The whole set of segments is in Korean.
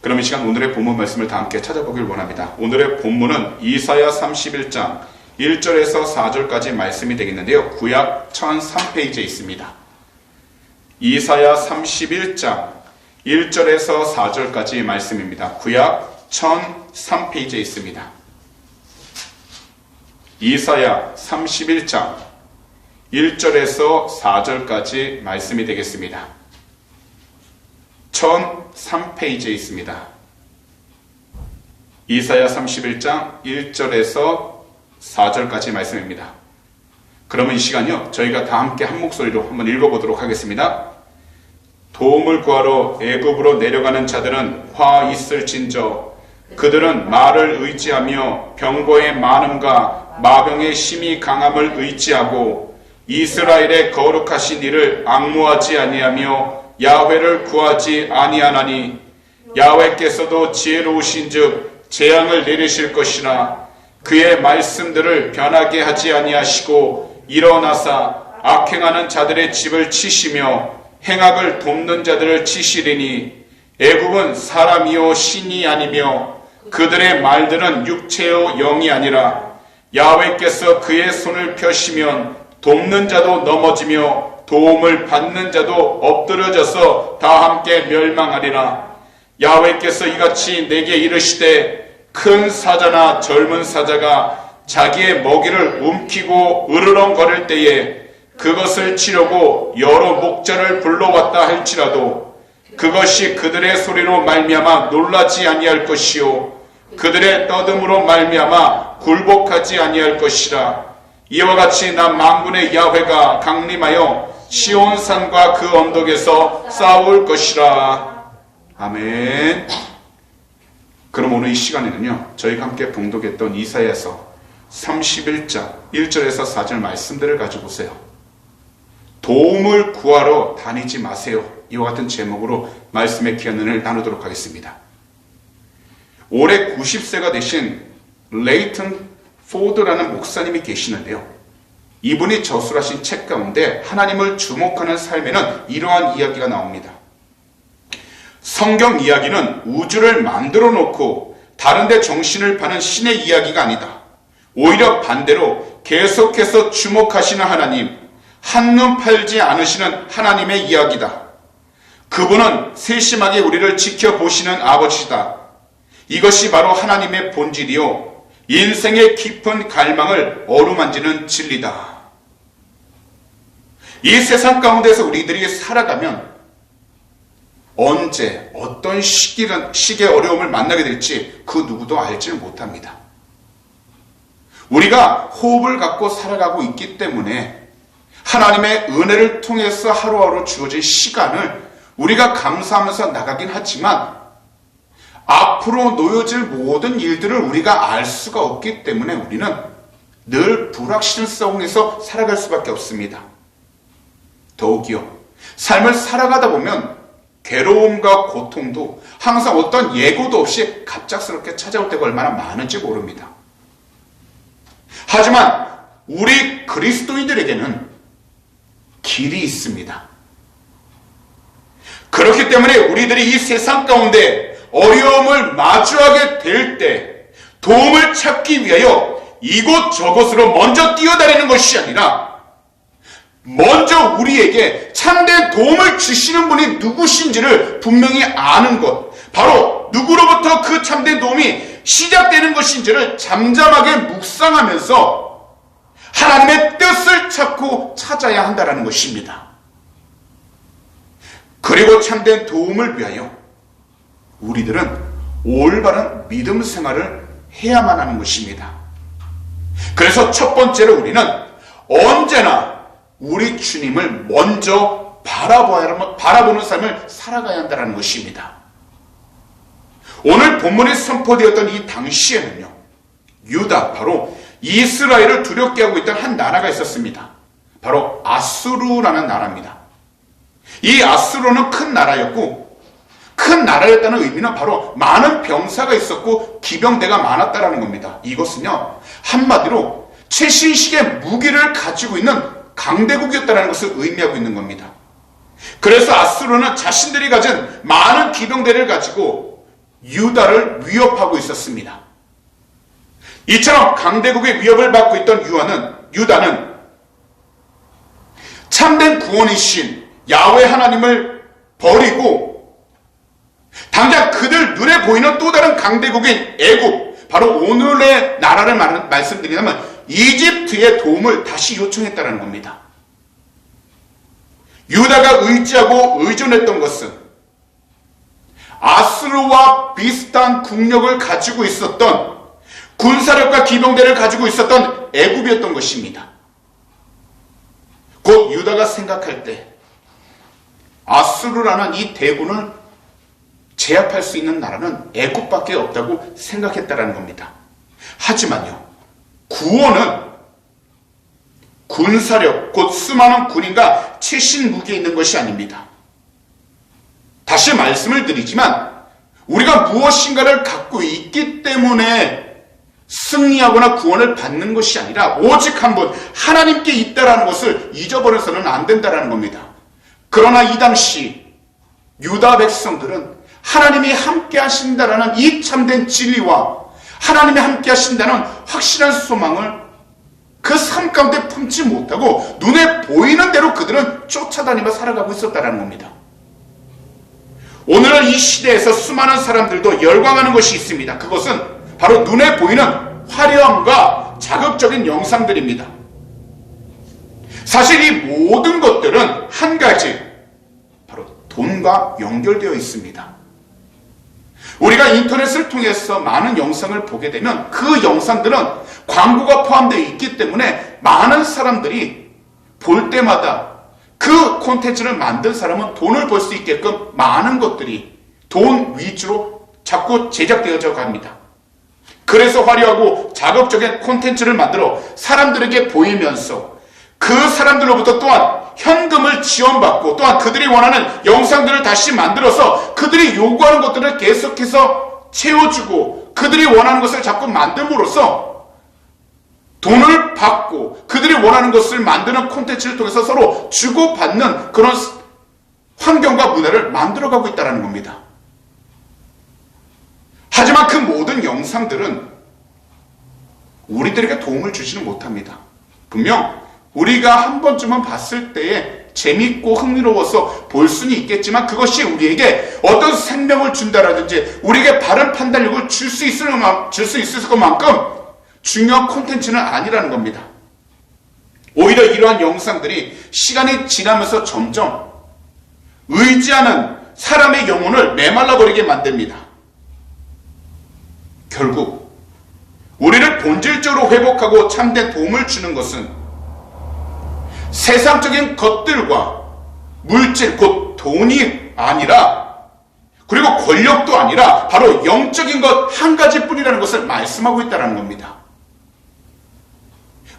그럼 이 시간 오늘의 본문 말씀을 다 함께 찾아보길 원합니다. 오늘의 본문은 이사야 31장 1절에서 4절까지 말씀이 되겠는데요. 구약 1003페이지에 있습니다. 이사야 31장 1절에서 4절까지 말씀입니다. 구약 1003페이지에 있습니다. 이사야 31장 1절에서 4절까지 말씀이 되겠습니다. 1003페이지에 있습니다. 이사야 31장 1절에서 4절까지 말씀입니다. 그러면 이 시간요, 저희가 다 함께 한 목소리로 한번 읽어보도록 하겠습니다. 도움을 구하러 애굽으로 내려가는 자들은 화 있을진저, 그들은 말을 의지하며 병거의 많음과 마병의 심히 강함을 의지하고 이스라엘의 거룩하신 이를 앙무하지 아니하며 야훼를 구하지 아니하나니 야훼께서도 지혜로우신즉 재앙을 내리실 것이나 그의 말씀들을 변하게 하지 아니하시고 일어나사 악행하는 자들의 집을 치시며 행악을 돕는 자들을 치시리니 애굽은 사람이요 신이 아니며 그들의 말들은 육체요 영이 아니라 야훼께서 그의 손을 펴시면 돕는 자도 넘어지며 도움을 받는 자도 엎드러져서 다 함께 멸망하리라. 야훼께서 이같이 내게 이르시되 큰 사자나 젊은 사자가 자기의 먹이를 움키고 으르렁거릴 때에 그것을 치려고 여러 목자를 불러왔다 할지라도 그것이 그들의 소리로 말미암아 놀라지 아니할 것이요 그들의 떠듬으로 말미암아 굴복하지 아니할 것이라. 이와 같이 나 만군의 야훼가 강림하여 시온산과 그 언덕에서 싸울 것이라. 아멘. 그럼 오늘 이 시간에는요, 저희가 함께 봉독했던 이사야서 31장 1절에서 4절 말씀들을 가지고 보세요. 도움을 구하러 다니지 마세요. 이와 같은 제목으로 말씀의 귀한 은혜를 나누도록 하겠습니다. 올해 90세가 되신 레이튼 포드라는 목사님이 계시는데요. 이분이 저술하신 책 가운데 하나님을 주목하는 삶에는 이러한 이야기가 나옵니다. 성경 이야기는 우주를 만들어 놓고 다른데 정신을 파는 신의 이야기가 아니다. 오히려 반대로 계속해서 주목하시는 하나님, 한눈 팔지 않으시는 하나님의 이야기다. 그분은 세심하게 우리를 지켜보시는 아버지다. 이것이 바로 하나님의 본질이요 인생의 깊은 갈망을 어루만지는 진리다. 이 세상 가운데서 우리들이 살아가면 언제 어떤 시기의 어려움을 만나게 될지 그 누구도 알지를 못합니다. 우리가 호흡을 갖고 살아가고 있기 때문에 하나님의 은혜를 통해서 하루하루 주어진 시간을 우리가 감사하면서 나가긴 하지만 앞으로 놓여질 모든 일들을 우리가 알 수가 없기 때문에 우리는 늘 불확실성에서 살아갈 수밖에 없습니다. 더욱이요, 삶을 살아가다 보면 괴로움과 고통도 항상 어떤 예고도 없이 갑작스럽게 찾아올 때가 얼마나 많은지 모릅니다. 하지만 우리 그리스도인들에게는 길이 있습니다. 그렇기 때문에 우리들이 이 세상 가운데 어려움을 마주하게 될 때 도움을 찾기 위하여 이곳저곳으로 먼저 뛰어다니는 것이 아니라 먼저 우리에게 참된 도움을 주시는 분이 누구신지를 분명히 아는 것, 바로 누구로부터 그 참된 도움이 시작되는 것인지를 잠잠하게 묵상하면서 하나님의 뜻을 찾고 찾아야 한다는 것입니다. 그리고 참된 도움을 위하여 우리들은 올바른 믿음 생활을 해야만 하는 것입니다. 그래서 첫 번째로 우리는 언제나 우리 주님을 먼저 바라보는 삶을 살아가야 한다는 것입니다. 오늘 본문에 선포되었던 이 당시에는요, 유다, 바로 이스라엘을 두렵게 하고 있던 한 나라가 있었습니다. 바로 아수르라는 나라입니다. 이 아수르는 큰 나라였고, 큰 나라였다는 의미는 바로 많은 병사가 있었고 기병대가 많았다라는 겁니다. 이것은요, 한마디로 최신식의 무기를 가지고 있는 강대국이었다는 것을 의미하고 있는 겁니다. 그래서 아수르는 자신들이 가진 많은 기병대를 가지고 유다를 위협하고 있었습니다. 이처럼 강대국의 위협을 받고 있던 유다는 참된 구원이신 야훼 하나님을 버리고 당장 그들 눈에 보이는 또 다른 강대국인 애굽, 바로 오늘의 나라를 말씀드리자면 이집트의 도움을 다시 요청했다는 겁니다. 유다가 의지하고 의존했던 것은 아수르와 비슷한 국력을 가지고 있었던, 군사력과 기병대를 가지고 있었던 애굽이었던 것입니다. 곧 유다가 생각할 때 아수르라는 이 대군을 제압할 수 있는 나라는 애굽밖에 없다고 생각했다는 겁니다. 하지만요, 구원은 군사력, 곧 수많은 군인과 최신 무기에 있는 것이 아닙니다. 다시 말씀을 드리지만 우리가 무엇인가를 갖고 있기 때문에 승리하거나 구원을 받는 것이 아니라 오직 한 분 하나님께 있다라는 것을 잊어버려서는 안 된다라는 겁니다. 그러나 이 당시 유다 백성들은 하나님이 함께 하신다라는 이 참된 진리와 하나님이 함께 하신다는 확실한 소망을 그 삶 가운데 품지 못하고 눈에 보이는 대로 그들은 쫓아다니며 살아가고 있었다는 겁니다. 오늘은 이 시대에서 수많은 사람들도 열광하는 것이 있습니다. 그것은 바로 눈에 보이는 화려함과 자극적인 영상들입니다. 사실 이 모든 것들은 한 가지, 바로 돈과 연결되어 있습니다. 우리가 인터넷을 통해서 많은 영상을 보게 되면 그 영상들은 광고가 포함되어 있기 때문에 많은 사람들이 볼 때마다 그 콘텐츠를 만든 사람은 돈을 벌 수 있게끔 많은 것들이 돈 위주로 자꾸 제작되어져 갑니다. 그래서 화려하고 자극적인 콘텐츠를 만들어 사람들에게 보이면서 그 사람들로부터 또한 현금을 지원받고 또한 그들이 원하는 영상들을 다시 만들어서 그들이 요구하는 것들을 계속해서 채워주고 그들이 원하는 것을 자꾸 만듦으로써 돈을 받고 그들이 원하는 것을 만드는 콘텐츠를 통해서 서로 주고받는 그런 환경과 문화를 만들어가고 있다는 겁니다. 하지만 그 모든 영상들은 우리들에게 도움을 주지는 못합니다. 분명 우리가 한 번쯤은 봤을 때에 재밌고 흥미로워서 볼 수는 있겠지만 그것이 우리에게 어떤 생명을 준다라든지 우리에게 바른 판단력을 줄 수 있을 것만큼 중요한 콘텐츠는 아니라는 겁니다. 오히려 이러한 영상들이 시간이 지나면서 점점 의지하는 사람의 영혼을 메말라버리게 만듭니다. 결국 우리를 본질적으로 회복하고 참된 도움을 주는 것은 세상적인 것들과 물질, 곧 돈이 아니라, 그리고 권력도 아니라 바로 영적인 것 한 가지뿐이라는 것을 말씀하고 있다는 겁니다.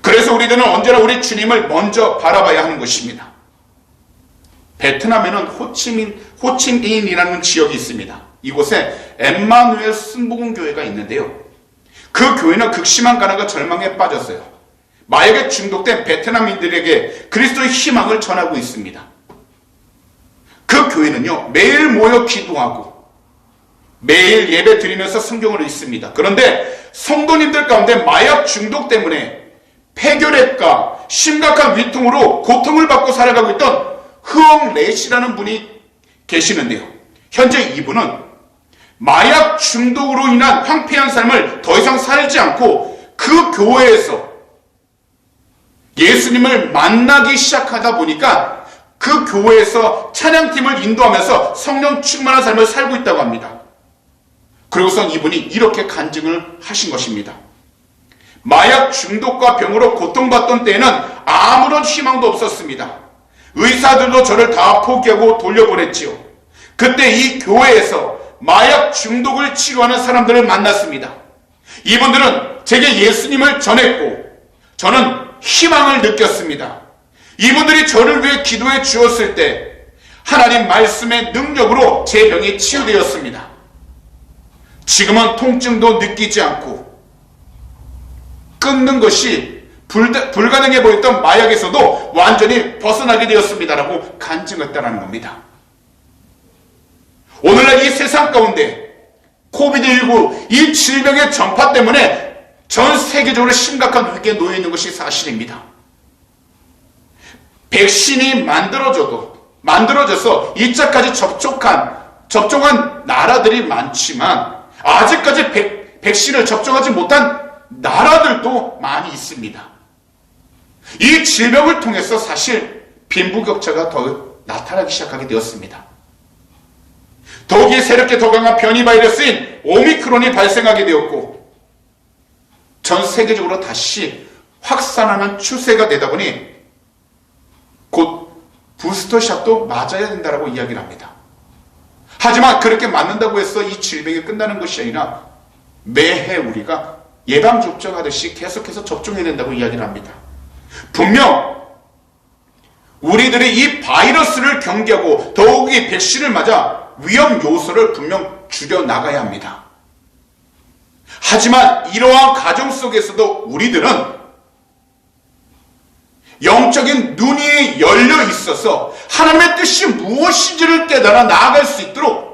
그래서 우리들은 언제나 우리 주님을 먼저 바라봐야 하는 것입니다. 베트남에는 호치민이라는 지역이 있습니다. 이곳에 엠마누엘 순복음교회가 있는데요. 그 교회는 극심한 가난과 절망에 빠졌어요. 마약에 중독된 베트남인들에게 그리스도의 희망을 전하고 있습니다. 그 교회는요, 매일 모여 기도하고 매일 예배 드리면서 성경을 읽습니다. 그런데 성도님들 가운데 마약 중독 때문에 폐결핵과 심각한 위통으로 고통을 받고 살아가고 있던 흐엉렛이라는 분이 계시는데요. 현재 이분은 마약 중독으로 인한 황폐한 삶을 더 이상 살지 않고 그 교회에서 예수님을 만나기 시작하다 보니까 그 교회에서 찬양팀을 인도하면서 성령 충만한 삶을 살고 있다고 합니다. 그리고선 이분이 이렇게 간증을 하신 것입니다. 마약 중독과 병으로 고통받던 때에는 아무런 희망도 없었습니다. 의사들도 저를 다 포기하고 돌려보냈지요. 그때 이 교회에서 마약 중독을 치료하는 사람들을 만났습니다. 이분들은 제게 예수님을 전했고 저는 희망을 느꼈습니다. 이분들이 저를 위해 기도해 주었을 때 하나님 말씀의 능력으로 제 병이 치유되었습니다. 지금은 통증도 느끼지 않고 끊는 것이 불가능해 보였던 마약에서도 완전히 벗어나게 되었습니다라고 간증했다는 겁니다. 오늘날 이 세상 가운데 코비드19 이 질병의 전파 때문에 전 세계적으로 심각한 위기에 놓여 있는 것이 사실입니다. 백신이 만들어져서 2차까지 접종한 나라들이 많지만 아직까지 백신을 접종하지 못한 나라들도 많이 있습니다. 이 질병을 통해서 사실 빈부격차가 더 나타나기 시작하게 되었습니다. 더욱이 새롭게 더 강한 변이 바이러스인 오미크론이 발생하게 되었고 전 세계적으로 다시 확산하는 추세가 되다 보니 곧 부스터샷도 맞아야 된다고 이야기를 합니다. 하지만 그렇게 맞는다고 해서 이 질병이 끝나는 것이 아니라 매해 우리가 예방접종하듯이 계속해서 접종해야 된다고 이야기를 합니다. 분명 우리들이 이 바이러스를 경계하고 더욱이 백신을 맞아 위험 요소를 분명 줄여나가야 합니다. 하지만 이러한 과정 속에서도 우리들은 영적인 눈이 열려 있어서 하나님의 뜻이 무엇인지를 깨달아 나아갈 수 있도록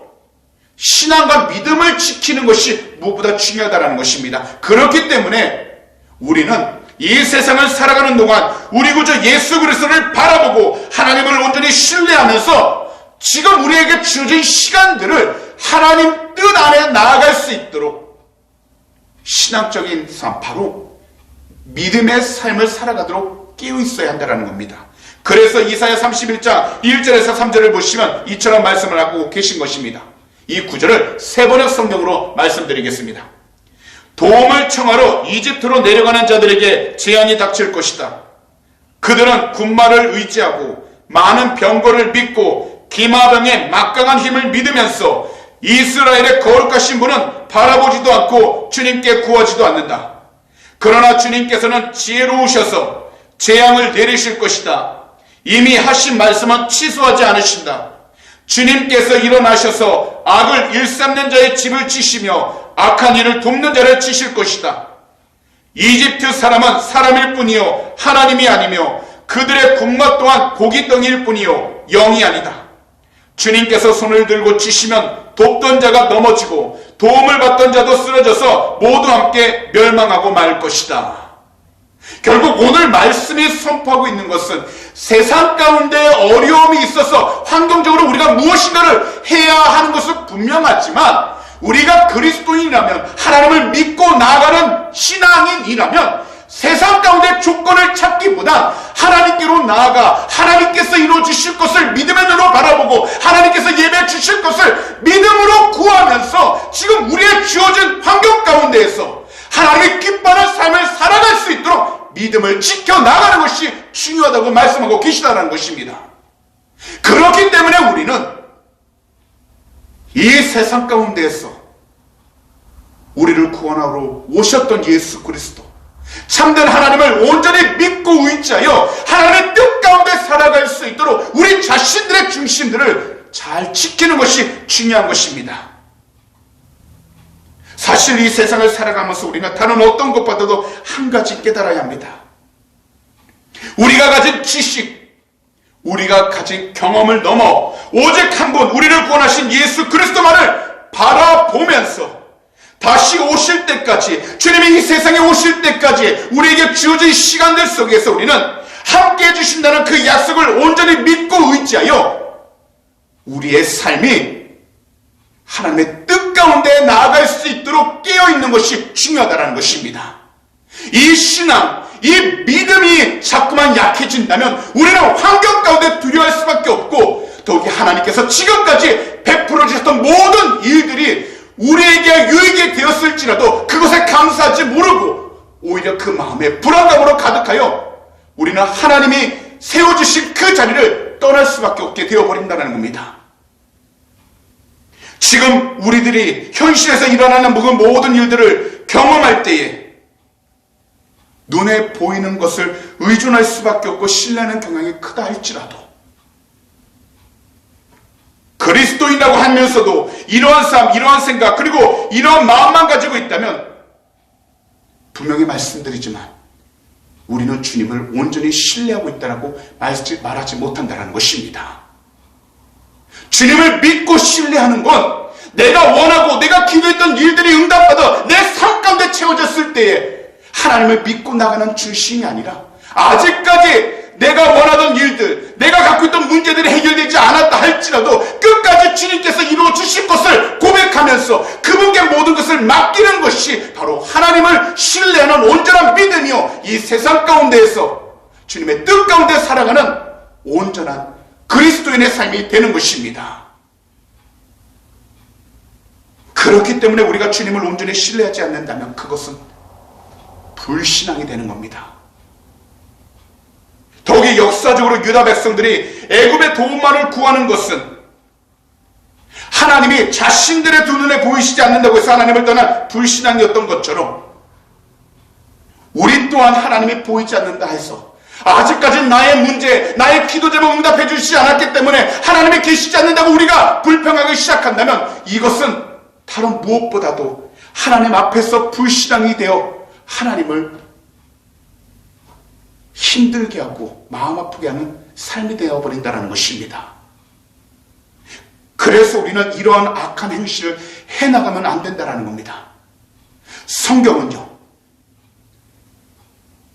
신앙과 믿음을 지키는 것이 무엇보다 중요하다는 것입니다. 그렇기 때문에 우리는 이 세상을 살아가는 동안 우리 구주 예수 그리스도를 바라보고 하나님을 온전히 신뢰하면서 지금 우리에게 주어진 시간들을 하나님 뜻 안에 나아갈 수 있도록 신앙적인 삶, 바로 믿음의 삶을 살아가도록 깨어 있어야 한다는 겁니다. 그래서 이사야 31장 1절에서 3절을 보시면 이처럼 말씀을 하고 계신 것입니다. 이 구절을 세번역 성경으로 말씀드리겠습니다. 도움을 청하러 이집트로 내려가는 자들에게 재앙이 닥칠 것이다. 그들은 군마를 의지하고 많은 병거를 믿고 기마병의 막강한 힘을 믿으면서 이스라엘의 거룩하신 분은 바라보지도 않고 주님께 구하지도 않는다. 그러나 주님께서는 지혜로우셔서 재앙을 내리실 것이다. 이미 하신 말씀은 취소하지 않으신다. 주님께서 일어나셔서 악을 일삼는 자의 집을 치시며 악한 일을 돕는 자를 치실 것이다. 이집트 사람은 사람일 뿐이요 하나님이 아니며 그들의 군마 또한 고깃덩이일 뿐이요 영이 아니다. 주님께서 손을 들고 치시면 돕던 자가 넘어지고 도움을 받던 자도 쓰러져서 모두 함께 멸망하고 말 것이다. 결국 오늘 말씀이 선포하고 있는 것은 세상 가운데 어려움이 있어서 환경적으로 우리가 무엇인가를 해야 하는 것은 분명하지만 우리가 그리스도인이라면 하나님을 믿고 나아가는 신앙인이라면 세상 가운데 조건을 찾기보다 하나님께로 나아가 하나님께서 이루어 주실 것을 믿음의 눈으로 바라보고 하나님께서 예배 주실 것을 믿음으로 구하면서 지금 우리의 주어진 환경 가운데에서 하나님의 기뻐하는 삶을 살아갈 수 있도록 믿음을 지켜나가는 것이 중요하다고 말씀하고 계시다는 것입니다. 그렇기 때문에 우리는 이 세상 가운데에서 우리를 구원하러 오셨던 예수 그리스도, 참된 하나님을 온전히 믿고 의지하여 하나님의 뜻 가운데 살아갈 수 있도록 우리 자신들의 중심들을 잘 지키는 것이 중요한 것입니다. 사실 이 세상을 살아가면서 우리는 다른 어떤 것보다도 한 가지 깨달아야 합니다. 우리가 가진 지식, 우리가 가진 경험을 넘어 오직 한 분 우리를 구원하신 예수 그리스도만을 바라보면서 다시 오실 때까지, 주님이 이 세상에 오실 때까지 우리에게 주어진 시간들 속에서 우리는 함께 해주신다는 그 약속을 온전히 믿고 의지하여 우리의 삶이 하나님의 뜻 가운데 나아갈 수 있도록 깨어있는 것이 중요하다는 것입니다. 이 신앙, 이 믿음이 자꾸만 약해진다면 우리는 환경 가운데 두려워할 수밖에 없고, 더욱이 하나님께서 지금까지 베풀어 주셨던 모든 일들이 우리에게 유익이 되었을지라도 그것에 감사하지 모르고 오히려 그 마음에 불안감으로 가득하여 우리는 하나님이 세워주신 그 자리를 떠날 수밖에 없게 되어버린다는 겁니다. 지금 우리들이 현실에서 일어나는 모든 일들을 경험할 때에 눈에 보이는 것을 의존할 수밖에 없고 신뢰하는 경향이 크다 할지라도 그리스도인이라고 하면서도 이러한 삶, 이러한 생각, 그리고 이러한 마음만 가지고 있다면 분명히 말씀드리지만 우리는 주님을 온전히 신뢰하고 있다고 말하지 못한다는 것입니다. 주님을 믿고 신뢰하는 건 내가 원하고 내가 기도했던 일들이 응답받아 내 삶 가운데 채워졌을 때에 하나님을 믿고 나가는 중심이 아니라 아직까지 내가 원하던 일들, 내가 갖고 있던 문제들이 해결되지 않았다 할지라도 끝까지 주님께서 이루어 주실 것을 고백하면서 그분께 모든 것을 맡기는 것이 바로 하나님을 신뢰하는 온전한 믿음이요, 이 세상 가운데에서 주님의 뜻 가운데 살아가는 온전한 그리스도인의 삶이 되는 것입니다. 그렇기 때문에 우리가 주님을 온전히 신뢰하지 않는다면 그것은 불신앙이 되는 겁니다. 더욱이 역사적으로 유다 백성들이 애굽의 도움만을 구하는 것은 하나님이 자신들의 두 눈에 보이시지 않는다고 해서 하나님을 떠난 불신앙이었던 것처럼 우리 또한 하나님이 보이지 않는다 해서 아직까지 나의 문제, 나의 기도 제목 응답해 주시지 않았기 때문에 하나님이 계시지 않는다고 우리가 불평하기 시작한다면 이것은 다른 무엇보다도 하나님 앞에서 불신앙이 되어 하나님을 힘들게 하고 마음 아프게 하는 삶이 되어버린다는 것입니다. 그래서 우리는 이러한 악한 행실을 해나가면 안 된다는 겁니다. 성경은요,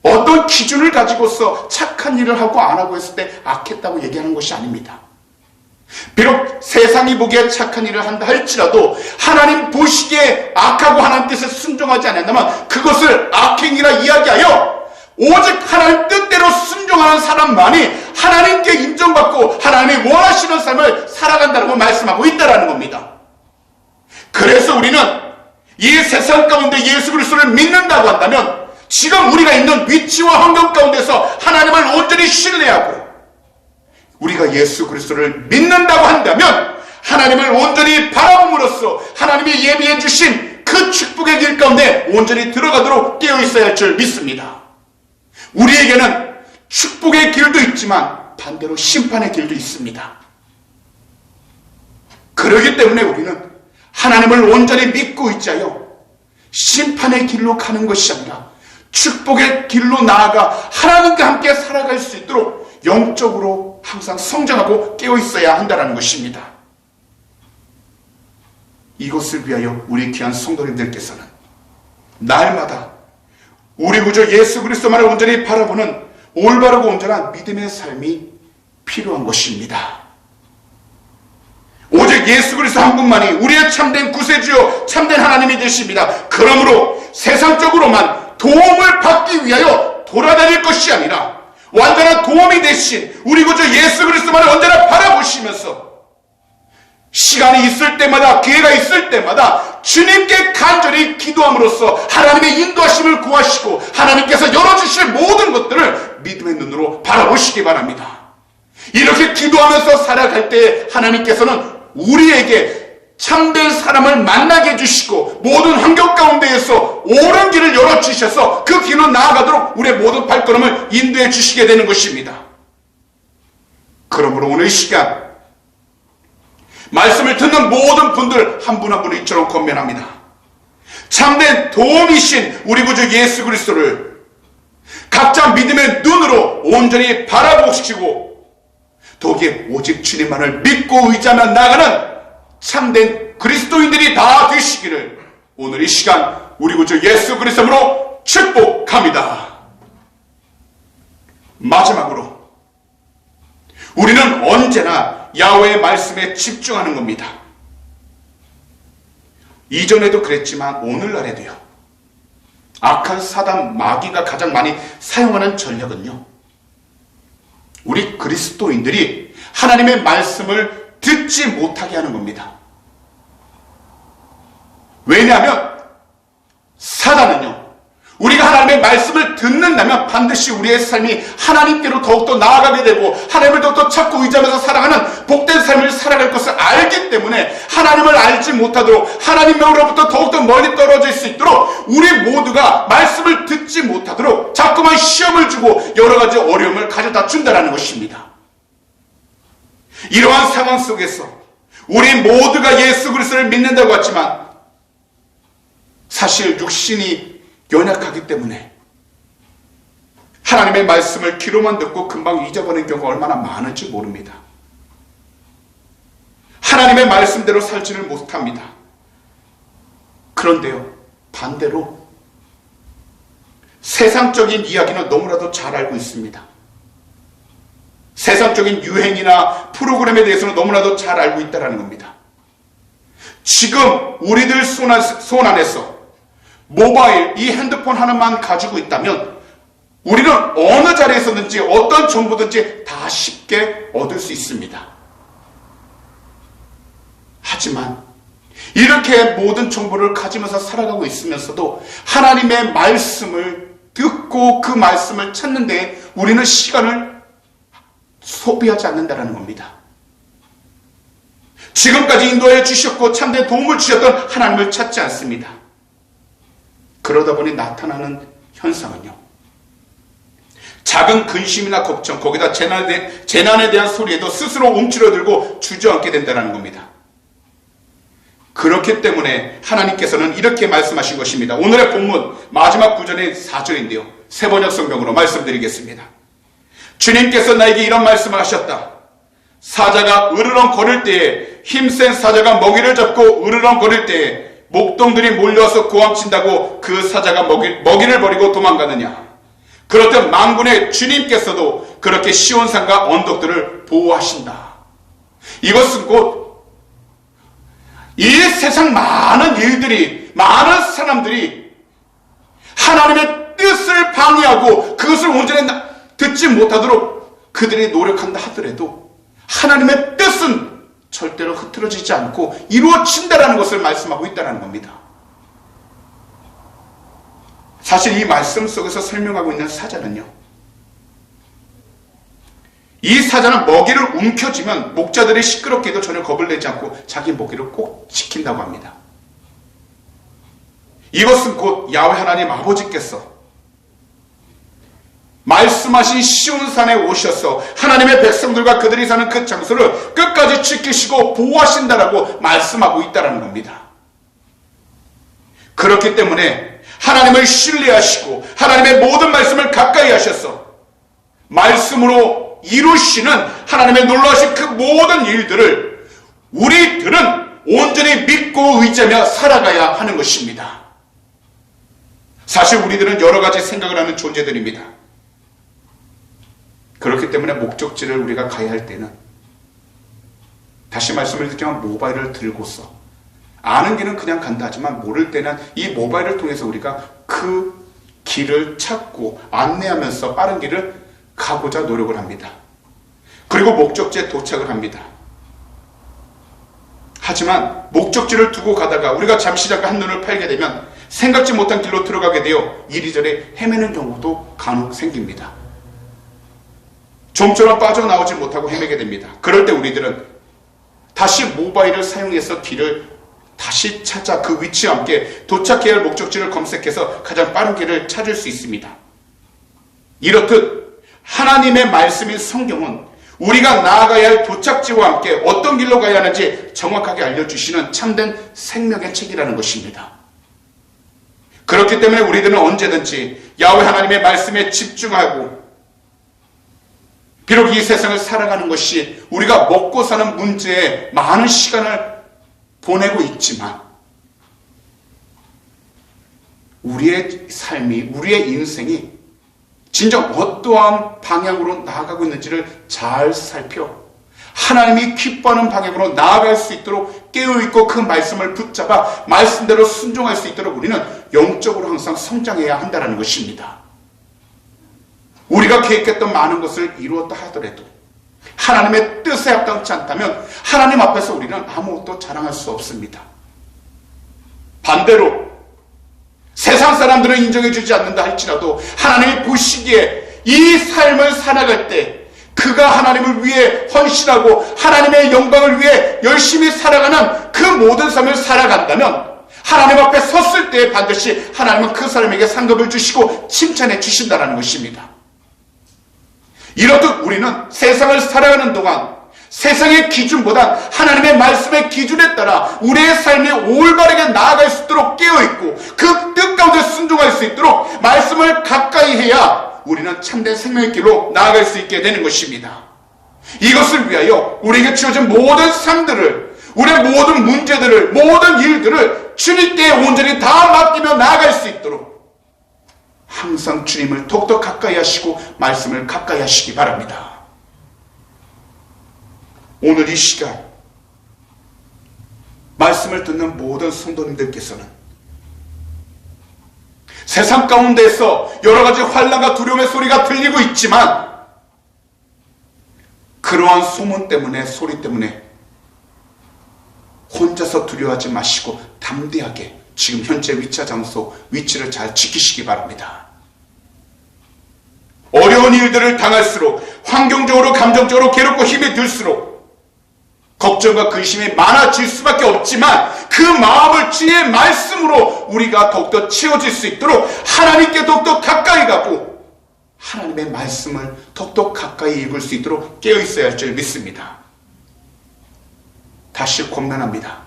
어떤 기준을 가지고서 착한 일을 하고 안 하고 했을 때 악했다고 얘기하는 것이 아닙니다. 비록 세상이 보기에 착한 일을 한다 할지라도 하나님 보시기에 악하고 하나님 뜻에 순종하지 않는다면 그것을 악행이라 이야기하여 오직 하나님 뜻대로 순종하는 사람만이 하나님께 인정받고 하나님이 원하시는 삶을 살아간다고 말씀하고 있다는 겁니다. 그래서 우리는 이 세상 가운데 예수 그리스도를 믿는다고 한다면 지금 우리가 있는 위치와 환경 가운데서 하나님을 온전히 신뢰하고 우리가 예수 그리스도를 믿는다고 한다면 하나님을 온전히 바라봄으로써 하나님이 예비해 주신 그 축복의 길 가운데 온전히 들어가도록 깨어 있어야 할 줄 믿습니다. 우리에게는 축복의 길도 있지만 반대로 심판의 길도 있습니다. 그렇기 때문에 우리는 하나님을 온전히 믿고 있자요, 심판의 길로 가는 것이 아니라 축복의 길로 나아가 하나님과 함께 살아갈 수 있도록 영적으로 항상 성장하고 깨어 있어야 한다는 것입니다. 이것을 위하여 우리 귀한 성도님들께서는 날마다 우리 구주 예수 그리스도만을 온전히 바라보는 올바르고 온전한 믿음의 삶이 필요한 것입니다. 오직 예수 그리스도 한 분만이 우리의 참된 구세주요 참된 하나님이 되십니다. 그러므로 세상적으로만 도움을 받기 위하여 돌아다닐 것이 아니라 완전한 도움이 되신 우리 구주 예수 그리스도만을 언제나 바라보시면서 시간이 있을 때마다, 기회가 있을 때마다 주님께 간절히 기도함으로써 하나님의 인도하심을 구하시고 하나님께서 열어주실 모든 것들을 믿음의 눈으로 바라보시기 바랍니다. 이렇게 기도하면서 살아갈 때 하나님께서는 우리에게 참된 사람을 만나게 해주시고 모든 환경 가운데에서 옳은 길을 열어주셔서 그 길로 나아가도록 우리의 모든 발걸음을 인도해 주시게 되는 것입니다. 그러므로 오늘 이 시간 말씀을 듣는 모든 분들 한 분 한 분을 이처럼 권면합니다. 참된 도움이신 우리 구주 예수 그리스도를 각자 믿음의 눈으로 온전히 바라보시고 더욱이 오직 주님만을 믿고 의지하며 나가는 참된 그리스도인들이 다 되시기를 오늘 이 시간 우리 구주 예수 그리스도로 축복합니다. 마지막으로 우리는 언제나 야훼의 말씀에 집중하는 겁니다. 이전에도 그랬지만 오늘날에도요, 악한 사단 마귀가 가장 많이 사용하는 전략은요, 우리 그리스도인들이 하나님의 말씀을 듣지 못하게 하는 겁니다. 왜냐하면 사단은요, 우리가 하나님의 말씀을 듣는다면 반드시 우리의 삶이 하나님께로 더욱더 나아가게 되고 하나님을 더욱더 찾고 의지하면서 살아가는 복된 삶을 살아갈 것을 알기 때문에 하나님을 알지 못하도록 하나님으로부터 더욱더 멀리 떨어질 수 있도록 우리 모두가 말씀을 듣지 못하도록 자꾸만 시험을 주고 여러 가지 어려움을 가져다 준다는 것입니다. 이러한 상황 속에서 우리 모두가 예수 그리스도를 믿는다고 했지만 사실 육신이 연약하기 때문에 하나님의 말씀을 귀로만 듣고 금방 잊어버리는 경우가 얼마나 많은지 모릅니다. 하나님의 말씀대로 살지를 못합니다. 그런데요, 반대로 세상적인 이야기는 너무나도 잘 알고 있습니다. 세상적인 유행이나 프로그램에 대해서는 너무나도 잘 알고 있다는 겁니다. 지금 우리들 손 안에서 모바일, 이 핸드폰 하나만 가지고 있다면 우리는 어느 자리에서든지 어떤 정보든지 다 쉽게 얻을 수 있습니다. 하지만 이렇게 모든 정보를 가지면서 살아가고 있으면서도 하나님의 말씀을 듣고 그 말씀을 찾는 데 우리는 시간을 소비하지 않는다는 겁니다. 지금까지 인도해 주셨고 참된 도움을 주셨던 하나님을 찾지 않습니다. 그러다 보니 나타나는 현상은요, 작은 근심이나 걱정, 거기다 재난에 대한 소리에도 스스로 움츠러들고 주저앉게 된다는 겁니다. 그렇기 때문에 하나님께서는 이렇게 말씀하신 것입니다. 오늘의 본문 마지막 구절의 4절인데요. 세번역 성경으로 말씀드리겠습니다. 주님께서 나에게 이런 말씀을 하셨다. 사자가 으르렁 거릴 때에, 힘센 사자가 먹이를 잡고 으르렁 거릴 때에 목동들이 몰려와서 고함친다고 그 사자가 먹이를 버리고 도망가느냐. 그렇듯 만군의 주님께서도 그렇게 시온산과 언덕들을 보호하신다. 이것은 곧 이 세상 많은 일들이, 많은 사람들이 하나님의 뜻을 방해하고 그것을 온전히 듣지 못하도록 그들이 노력한다 하더라도 하나님의 뜻은 절대로 흐트러지지 않고 이루어진다라는 것을 말씀하고 있다는 겁니다. 사실 이 말씀 속에서 설명하고 있는 사자는요, 이 사자는 먹이를 움켜쥐면 목자들이 시끄럽게 해도 전혀 겁을 내지 않고 자기 먹이를 꼭 지킨다고 합니다. 이것은 곧 야훼 하나님 아버지께서 말씀하신 시온산에 오셔서 하나님의 백성들과 그들이 사는 그 장소를 끝까지 지키시고 보호하신다라고 말씀하고 있다는 겁니다. 그렇기 때문에 하나님을 신뢰하시고 하나님의 모든 말씀을 가까이 하셔서 말씀으로 이루시는 하나님의 놀라우신 그 모든 일들을 우리들은 온전히 믿고 의지하며 살아가야 하는 것입니다. 사실 우리들은 여러 가지 생각을 하는 존재들입니다. 그렇기 때문에 목적지를 우리가 가야 할 때는 다시 말씀을 드리면 모바일을 들고서 아는 길은 그냥 간다 하지만 모를 때는 이 모바일을 통해서 우리가 그 길을 찾고 안내하면서 빠른 길을 가고자 노력을 합니다. 그리고 목적지에 도착을 합니다. 하지만 목적지를 두고 가다가 우리가 잠시 잠깐 한눈을 팔게 되면 생각지 못한 길로 들어가게 되어 이리저리 헤매는 경우도 간혹 생깁니다. 좀처럼 빠져나오지 못하고 헤매게 됩니다. 그럴 때 우리들은 다시 모바일을 사용해서 길을 다시 찾아 그 위치와 함께 도착해야 할 목적지를 검색해서 가장 빠른 길을 찾을 수 있습니다. 이렇듯 하나님의 말씀인 성경은 우리가 나아가야 할 도착지와 함께 어떤 길로 가야 하는지 정확하게 알려주시는 참된 생명의 책이라는 것입니다. 그렇기 때문에 우리들은 언제든지 야훼 하나님의 말씀에 집중하고 비록 이 세상을 살아가는 것이 우리가 먹고 사는 문제에 많은 시간을 보내고 있지만 우리의 삶이, 우리의 인생이 진정 어떠한 방향으로 나아가고 있는지를 잘 살펴 하나님이 기뻐하는 방향으로 나아갈 수 있도록 깨어있고 그 말씀을 붙잡아 말씀대로 순종할 수 있도록 우리는 영적으로 항상 성장해야 한다는 것입니다. 우리가 계획했던 많은 것을 이루었다 하더라도 하나님의 뜻에 합당치 않다면 하나님 앞에서 우리는 아무것도 자랑할 수 없습니다. 반대로 세상 사람들은 인정해주지 않는다 할지라도 하나님이 보시기에 이 삶을 살아갈 때 그가 하나님을 위해 헌신하고 하나님의 영광을 위해 열심히 살아가는 그 모든 삶을 살아간다면 하나님 앞에 섰을 때 반드시 하나님은 그 사람에게 상급을 주시고 칭찬해 주신다는 것입니다. 이렇듯 우리는 세상을 살아가는 동안 세상의 기준보다 하나님의 말씀의 기준에 따라 우리의 삶이 올바르게 나아갈 수 있도록 깨어있고 그 뜻 가운데 순종할 수 있도록 말씀을 가까이 해야 우리는 참된 생명의 길로 나아갈 수 있게 되는 것입니다. 이것을 위하여 우리에게 주어진 모든 삶들을 우리의 모든 문제들을, 모든 일들을 주님께 온전히 다 맡기며 나아갈 수 있도록 항상 주님을 더욱더 가까이 하시고 말씀을 가까이 하시기 바랍니다. 오늘 이 시간 말씀을 듣는 모든 성도님들께서는 세상 가운데에서 여러 가지 환난과 두려움의 소리가 들리고 있지만 그러한 소문 때문에, 소리 때문에 혼자서 두려워하지 마시고 담대하게 지금 현재 위치 장소, 위치를 잘 지키시기 바랍니다. 어려운 일들을 당할수록, 환경적으로 감정적으로 괴롭고 힘이 들수록 걱정과 근심이 많아질 수밖에 없지만 그 마음을 주의 말씀으로 우리가 더욱더 채워질 수 있도록 하나님께 더욱더 가까이 가고 하나님의 말씀을 더욱더 가까이 읽을 수 있도록 깨어있어야 할 줄 믿습니다. 다시 권면합니다.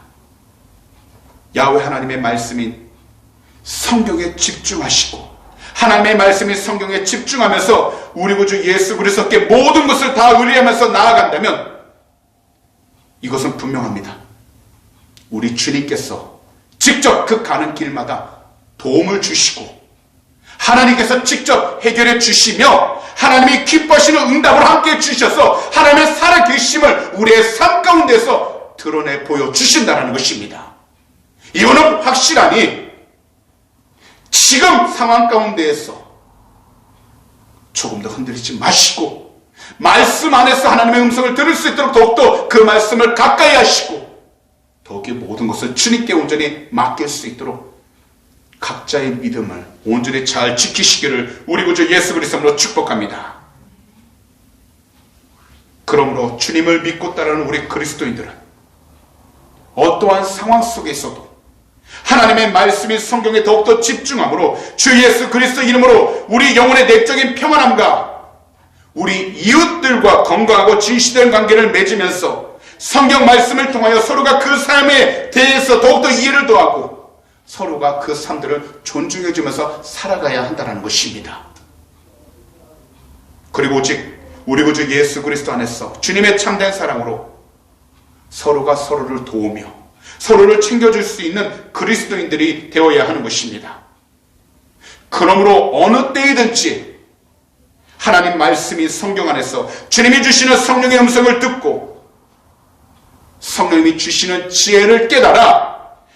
야훼 하나님의 말씀인 성경에 집중하시고 하나님의 말씀인 성경에 집중하면서 우리 구주 예수 그리스도께 모든 것을 다 의뢰하면서 나아간다면 이것은 분명합니다. 우리 주님께서 직접 그 가는 길마다 도움을 주시고 하나님께서 직접 해결해 주시며 하나님이 기뻐하시는 응답을 함께 주셔서 하나님의 살아계심을 우리의 삶 가운데서 드러내 보여주신다는 것입니다. 이거는 확실하니 지금 상황 가운데에서 조금 더 흔들리지 마시고 말씀 안에서 하나님의 음성을 들을 수 있도록 더욱더 그 말씀을 가까이 하시고 더욱이 모든 것을 주님께 온전히 맡길 수 있도록 각자의 믿음을 온전히 잘 지키시기를 우리 구주 예수 그리스도로 축복합니다. 그러므로 주님을 믿고 따르는 우리 그리스도인들은 어떠한 상황 속에서도 하나님의 말씀인 성경에 더욱더 집중함으로 주 예수 그리스도 이름으로 우리 영혼의 내적인 평안함과 우리 이웃들과 건강하고 진실된 관계를 맺으면서 성경 말씀을 통하여 서로가 그 삶에 대해서 더욱더 이해를 더하고 서로가 그 삶들을 존중해주면서 살아가야 한다는 것입니다. 그리고 오직 우리 구주 예수 그리스도 안에서 주님의 참된 사랑으로 서로가 서로를 도우며 서로를 챙겨줄 수 있는 그리스도인들이 되어야 하는 것입니다. 그러므로 어느 때이든지 하나님 말씀이 성경 안에서 주님이 주시는 성령의 음성을 듣고 성령님이 주시는 지혜를 깨달아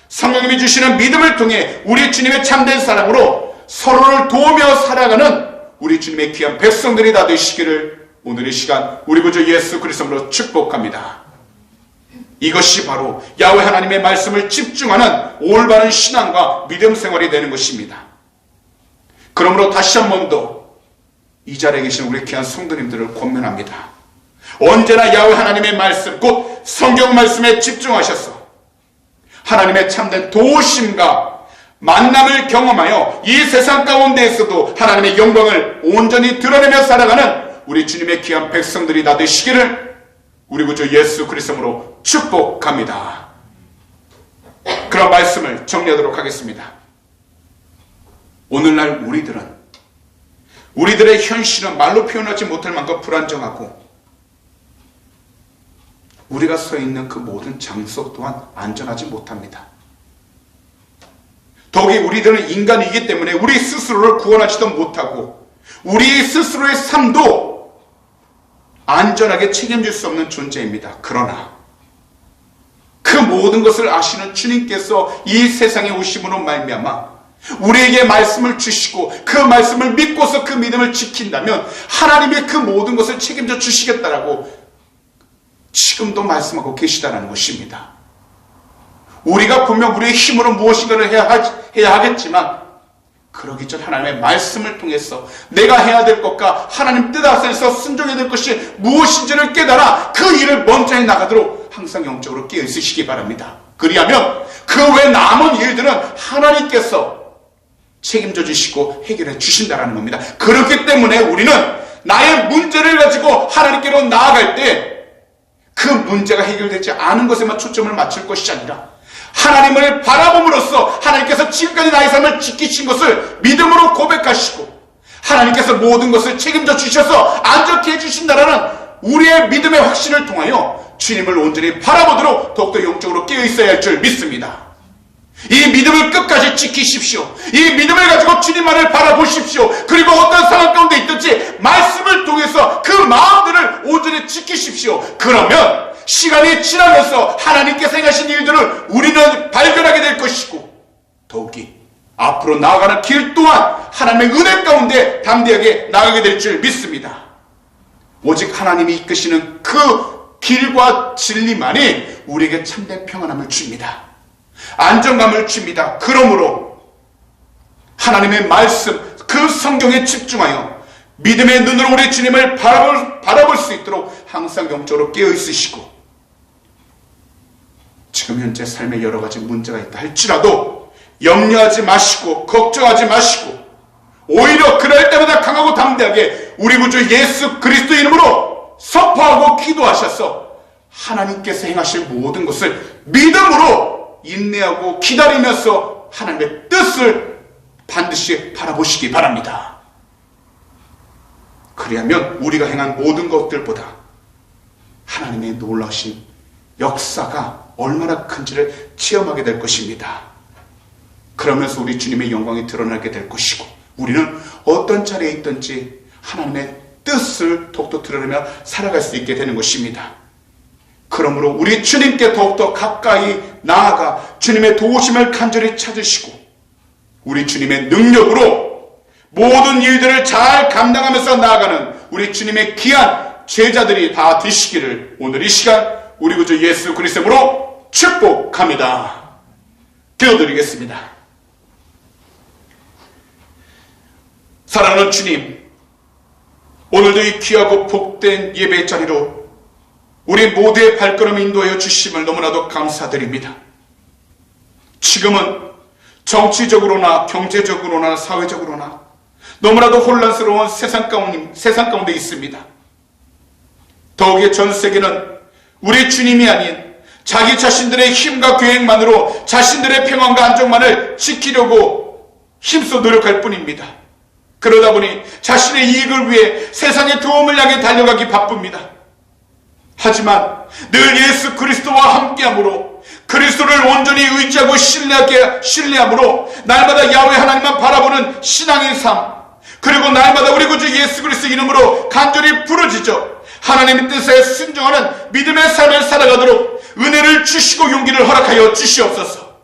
성령님이 주시는 믿음을 통해 우리 주님의 참된 사랑으로 서로를 도우며 살아가는 우리 주님의 귀한 백성들이 다 되시기를 오늘 이 시간 우리 구주 예수 그리스도로 축복합니다. 이것이 바로 야훼 하나님의 말씀을 집중하는 올바른 신앙과 믿음 생활이 되는 것입니다. 그러므로 다시 한 번 더 이 자리에 계신 우리 귀한 성도님들을 권면합니다. 언제나 야훼 하나님의 말씀 곧 성경 말씀에 집중하셔서 하나님의 참된 도우심과 만남을 경험하여 이 세상 가운데에서도 하나님의 영광을 온전히 드러내며 살아가는 우리 주님의 귀한 백성들이 다 되시기를 우리 구주 예수 그리스도로 축복합니다. 그런 말씀을 정리하도록 하겠습니다. 오늘날 우리들의 현실은 말로 표현하지 못할 만큼 불안정하고 우리가 서 있는 그 모든 장소 또한 안전하지 못합니다. 더욱이 우리들은 인간이기 때문에 우리 스스로를 구원하지도 못하고 우리 스스로의 삶도 안전하게 책임질 수 없는 존재입니다. 그러나 그 모든 것을 아시는 주님께서 이 세상에 오심으로 말미암아 우리에게 말씀을 주시고 그 말씀을 믿고서 그 믿음을 지킨다면 하나님의 그 모든 것을 책임져 주시겠다라고 지금도 말씀하고 계시다는 것입니다. 우리가 분명 우리의 힘으로 무엇인가를 해야 하겠지만 그러기 전 하나님의 말씀을 통해서 내가 해야 될 것과 하나님 뜻 앞에서 순종해야 될 것이 무엇인지를 깨달아 그 일을 먼저 해나가도록 항상 영적으로 깨어 있으시기 바랍니다. 그리하면 그 외 남은 일들은 하나님께서 책임져 주시고 해결해 주신다는 겁니다. 그렇기 때문에 우리는 나의 문제를 가지고 하나님께로 나아갈 때 그 문제가 해결되지 않은 것에만 초점을 맞출 것이 아니라 하나님을 바라봄으로써 하나님께서 지금까지 나의 삶을 지키신 것을 믿음으로 고백하시고 하나님께서 모든 것을 책임져 주셔서 안전케 해주신다라는 우리의 믿음의 확신을 통하여 주님을 온전히 바라보도록 더욱더 영적으로 깨어있어야 할 줄 믿습니다. 이 믿음을 끝까지 지키십시오. 이 믿음을 가지고 주님만을 바라보십시오. 그리고 어떤 상황 가운데 있든지 말씀을 통해서 그 마음들을 온전히 지키십시오. 그러면 시간이 지나면서 하나님께서 행하신 일들을 우리는 발견하게 될 것이고, 더욱이 앞으로 나아가는 길 또한 하나님의 은혜 가운데 담대하게 나가게 될 줄 믿습니다. 오직 하나님이 이끄시는 그 길과 진리만이 우리에게 참된 평안함을 줍니다. 안정감을 줍니다. 그러므로 하나님의 말씀, 그 성경에 집중하여 믿음의 눈으로 우리 주님을 바라볼 수 있도록 항상 영적으로 깨어있으시고, 지금 현재 삶에 여러 가지 문제가 있다 할지라도 염려하지 마시고 걱정하지 마시고, 오히려 그럴 때마다 강하고 담대하게 우리 구주 예수 그리스도 이름으로 선포하고 기도하셔서 하나님께서 행하실 모든 것을 믿음으로 인내하고 기다리면서 하나님의 뜻을 반드시 바라보시기 바랍니다. 그리하면 우리가 행한 모든 것들보다 하나님의 놀라우신 역사가 얼마나 큰지를 체험하게 될 것입니다. 그러면서 우리 주님의 영광이 드러나게 될 것이고, 우리는 어떤 자리에 있든지 하나님의 뜻을 더욱더 드러내며 살아갈 수 있게 되는 것입니다. 그러므로 우리 주님께 더욱더 가까이 나아가 주님의 도우심을 간절히 찾으시고, 우리 주님의 능력으로 모든 일들을 잘 감당하면서 나아가는 우리 주님의 귀한 제자들이 다 되시기를 오늘 이 시간 우리 구주 예수 그리스도로 축복합니다. 기도드리겠습니다. 사랑하는 주님, 오늘도 이 귀하고 복된 예배의 자리로 우리 모두의 발걸음 인도하여 주심을 너무나도 감사드립니다. 지금은 정치적으로나 경제적으로나 사회적으로나 너무나도 혼란스러운 세상 가운데 있습니다. 더욱이 전 세계는 우리 주님이 아닌 자기 자신들의 힘과 계획만으로 자신들의 평안과 안정만을 지키려고 힘써 노력할 뿐입니다. 그러다 보니 자신의 이익을 위해 세상의 도움을 향해 달려가기 바쁩니다. 하지만 늘 예수 그리스도와 함께함으로, 그리스도를 온전히 의지하고 신뢰함으로 날마다 야훼 하나님만 바라보는 신앙의 삶, 그리고 날마다 우리 구주 예수 그리스도 이름으로 간절히 부르짖어 하나님의 뜻에 순종하는 믿음의 삶을 살아가도록 은혜를 주시고 용기를 허락하여 주시옵소서.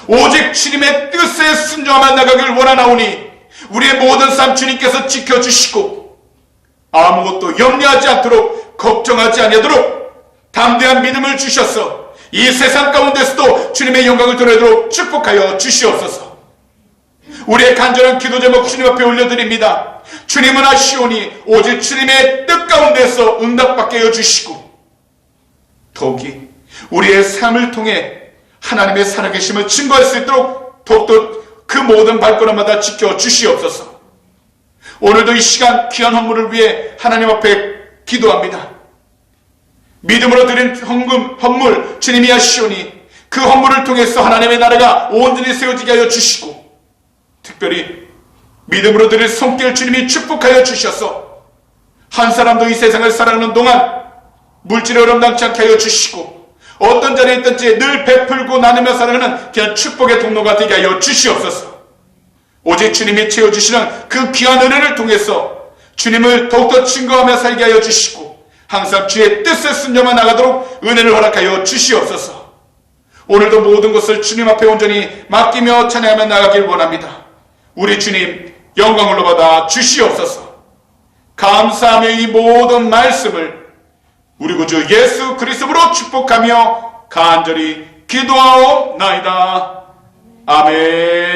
오직 주님의 뜻에 순종하며 나가길 원하나오니 우리의 모든 삶 주님께서 지켜주시고 아무것도 염려하지 않도록, 걱정하지 아니하도록 담대한 믿음을 주셔서 이 세상 가운데서도 주님의 영광을 드러내도록 축복하여 주시옵소서. 우리의 간절한 기도 제목 주님 앞에 올려드립니다. 주님은 아시오니 오직 주님의 뜻 가운데서 응답받게 해주시고, 더욱이 우리의 삶을 통해 하나님의 살아계심을 증거할 수 있도록 더욱더 그 모든 발걸음마다 지켜주시옵소서. 오늘도 이 시간 귀한 헌물을 위해 하나님 앞에 기도합니다. 믿음으로 드린 헌물 주님이 하시오니 그 헌물을 통해서 하나님의 나라가 온전히 세워지게 하여 주시고, 특별히 믿음으로 드릴 손길 주님이 축복하여 주셔서 한 사람도 이 세상을 살아가는 동안 물질에 어름당치 않게 하여 주시고, 어떤 자리에 있든지 늘 베풀고 나누며 살아가는 그냥 축복의 통로가 되게 하여 주시옵소서. 오직 주님이 채워주시는 그 귀한 은혜를 통해서 주님을 더욱더 증거하며 살게 하여 주시고, 항상 주의 뜻에 순종하며 나가도록 은혜를 허락하여 주시옵소서. 오늘도 모든 것을 주님 앞에 온전히 맡기며 찬양하며 나가길 원합니다. 우리 주님 영광을 받아 주시옵소서. 감사하며 이 모든 말씀을 우리 구주 예수 그리스도로 축복하며 간절히 기도하옵나이다. 아멘.